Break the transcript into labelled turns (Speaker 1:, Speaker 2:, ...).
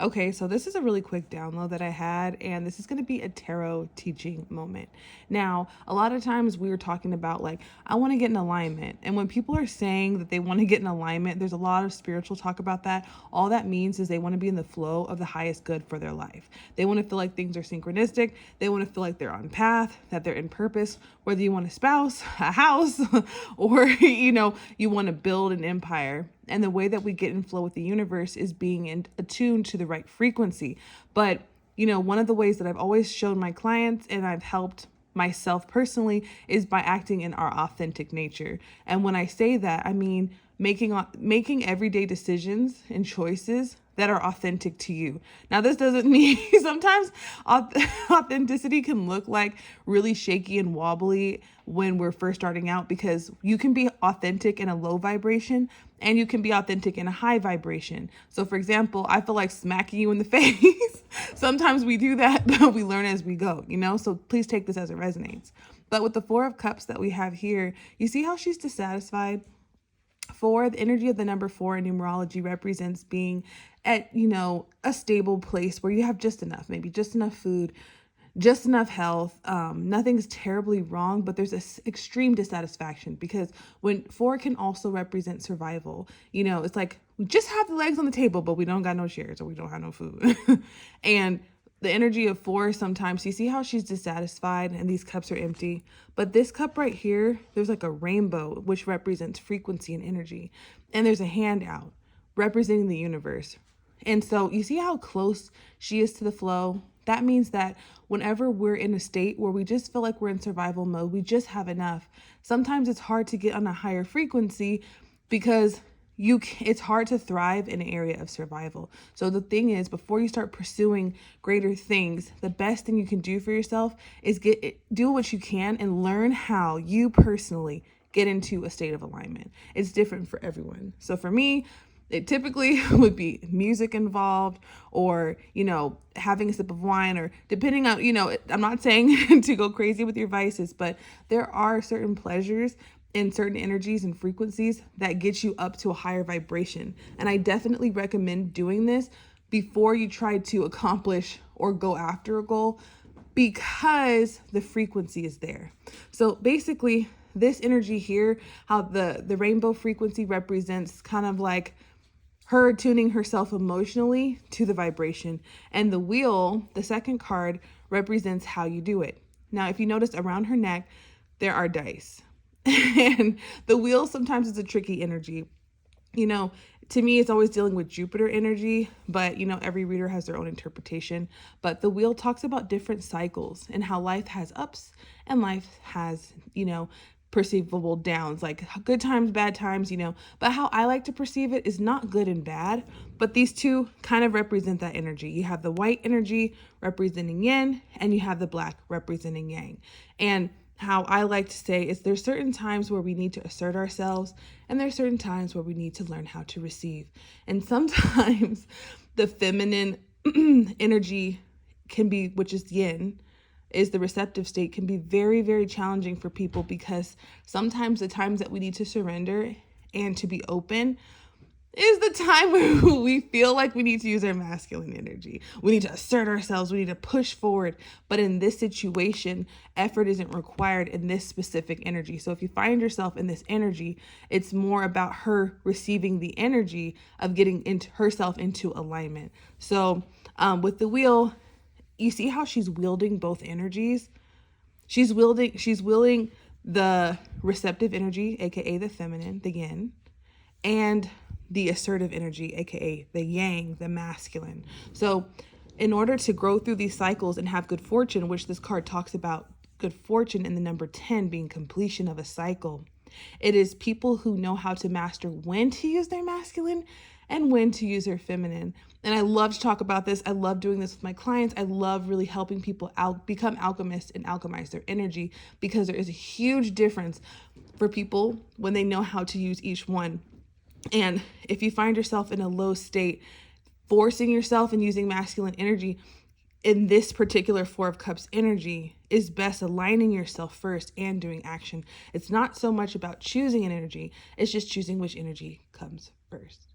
Speaker 1: Okay, so this is a really quick download that I had, and this is going to be a tarot teaching moment. Now, a lot of times we were talking about, like, I want to get in alignment. And when people are saying that they want to get in alignment, there's a lot of spiritual talk about that. All that means is they want to be in the flow of the highest good for their life. They want to feel like things are synchronistic. They want to feel like they're on path, that they're in purpose, whether you want a spouse, a house, or, you want to build an empire. And the way that we get in flow with the universe is being attuned to the right frequency. But, one of the ways that I've always shown my clients and I've helped myself personally is by acting in our authentic nature. And when I say that, I mean making everyday decisions and choices that are authentic to you. Now, this doesn't mean sometimes authenticity can look like really shaky and wobbly when we're first starting out, because you can be authentic in a low vibration and you can be authentic in a high vibration. So for example, I feel like smacking you in the face. Sometimes we do that, but we learn as we go, so please take this as it resonates. But with the Four of Cups that we have here, you see how she's dissatisfied? Four, the energy of the number 4 in numerology represents being at, a stable place where you have just enough, maybe just enough food, just enough health. Nothing's terribly wrong, but there's this extreme dissatisfaction, because when 4 can also represent survival, it's like we just have the legs on the table, but we don't got no chairs or we don't have no food. And the energy of 4, sometimes you see how she's dissatisfied and these cups are empty. But this cup right here, there's like a rainbow, which represents frequency and energy. And there's a hand out representing the universe. And so you see how close she is to the flow? That means that whenever we're in a state where we just feel like we're in survival mode, we just have enough. Sometimes it's hard to get on a higher frequency because it's hard to thrive in an area of survival. So the thing is, before you start pursuing greater things, the best thing you can do for yourself is do what you can and learn how you personally get into a state of alignment. It's different for everyone. So for me, it typically would be music involved, or, having a sip of wine, or depending on, I'm not saying to go crazy with your vices, but there are certain pleasures in certain energies and frequencies that get you up to a higher vibration. And I definitely recommend doing this before you try to accomplish or go after a goal, because the frequency is there. So basically, this energy here, how the rainbow frequency represents kind of like her tuning herself emotionally to the vibration. And the wheel, the second card, represents how you do it. Now, if you notice around her neck, there are dice. And the wheel sometimes is a tricky energy. To me, it's always dealing with Jupiter energy, but every reader has their own interpretation. But the wheel talks about different cycles and how life has ups and life has, perceivable downs, like good times, bad times, but how I like to perceive it is not good and bad, but these two kind of represent that energy. You have the white energy representing yin, and you have the black representing yang. And how I like to say is there's certain times where we need to assert ourselves, and there's certain times where we need to learn how to receive. And sometimes the feminine energy can be, which is yin, is the receptive state, can be very, very challenging for people, because sometimes the times that we need to surrender and to be open is the time where we feel like we need to use our masculine energy. We need to assert ourselves. We need to push forward. But in this situation, effort isn't required in this specific energy. So if you find yourself in this energy, it's more about her receiving the energy of getting into herself into alignment. So with the wheel, you see how she's wielding both energies? She's wielding the receptive energy, aka the feminine, the yin, and the assertive energy, aka the yang, the masculine. So in order to grow through these cycles and have good fortune, which this card talks about good fortune in the number 10 being completion of a cycle, it is people who know how to master when to use their masculine and when to use their feminine. And I love to talk about this. I love doing this with my clients. I love really helping people become alchemists and alchemize their energy, because there is a huge difference for people when they know how to use each one. And if you find yourself in a low state, forcing yourself and using masculine energy in this particular Four of Cups energy is best aligning yourself first and doing action. It's not so much about choosing an energy, it's just choosing which energy comes first.